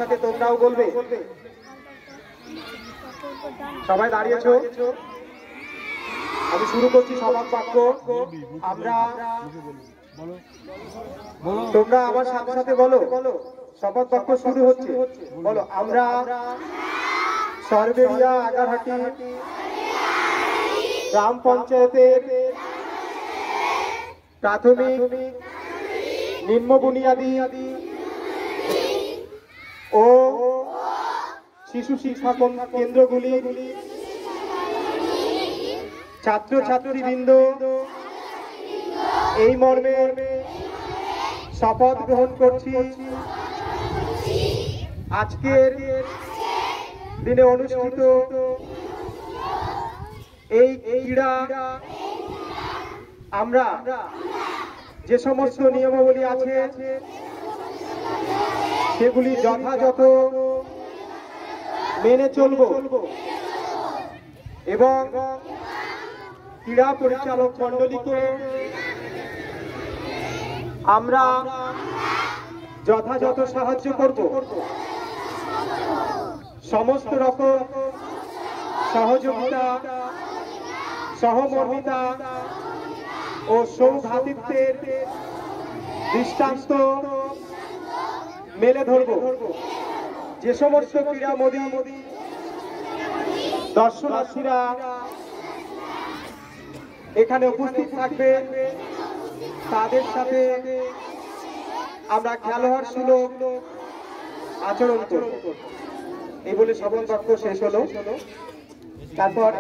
সাথে তোমরাও বলবে। সবাই দাঁড়িয়েছো, আমি শুরু করছি শপথ বাক্য। আমরা তোমরা আমার সাথে সাথে বলো, শপথ বাক্য শুরু হচ্ছে। বলো, আমরা সরবেরিয়া আগারহাটি গ্রাম পঞ্চায়েতের প্রাথমিক নিম্ন বুনিয়াদী ও শিশু শিক্ষা কেন্দ্রগুলি ছাত্র ছাত্রীবৃন্দ এই মর্মে শপথ গ্রহণ করছি, আজকের দিনে অনুষ্ঠিত এই ক্রীড়া আমরা যে সমস্ত নিয়মাবলী আছে সেগুলি যথাযথ মেনে চলব এবং ক্রীড়া পরিচালক মণ্ডলীকে আমরা যথাযথ সাহায্য করব। সমস্ত রকম সহযোগিতা, সহমর্মিতা ও সৌভ্রাতৃত্বের দৃষ্টান্ত মেলে ধরব। যে সমস্ত ক্রীড়ামোদী দর্শনার্থীরা এখানে উপস্থিত থাকবেন তাদের সাথে আমরা খেলোয়াড় সুলভ আচরণ করব। এই বলে শপথ বাক্য শেষ হলো। তারপর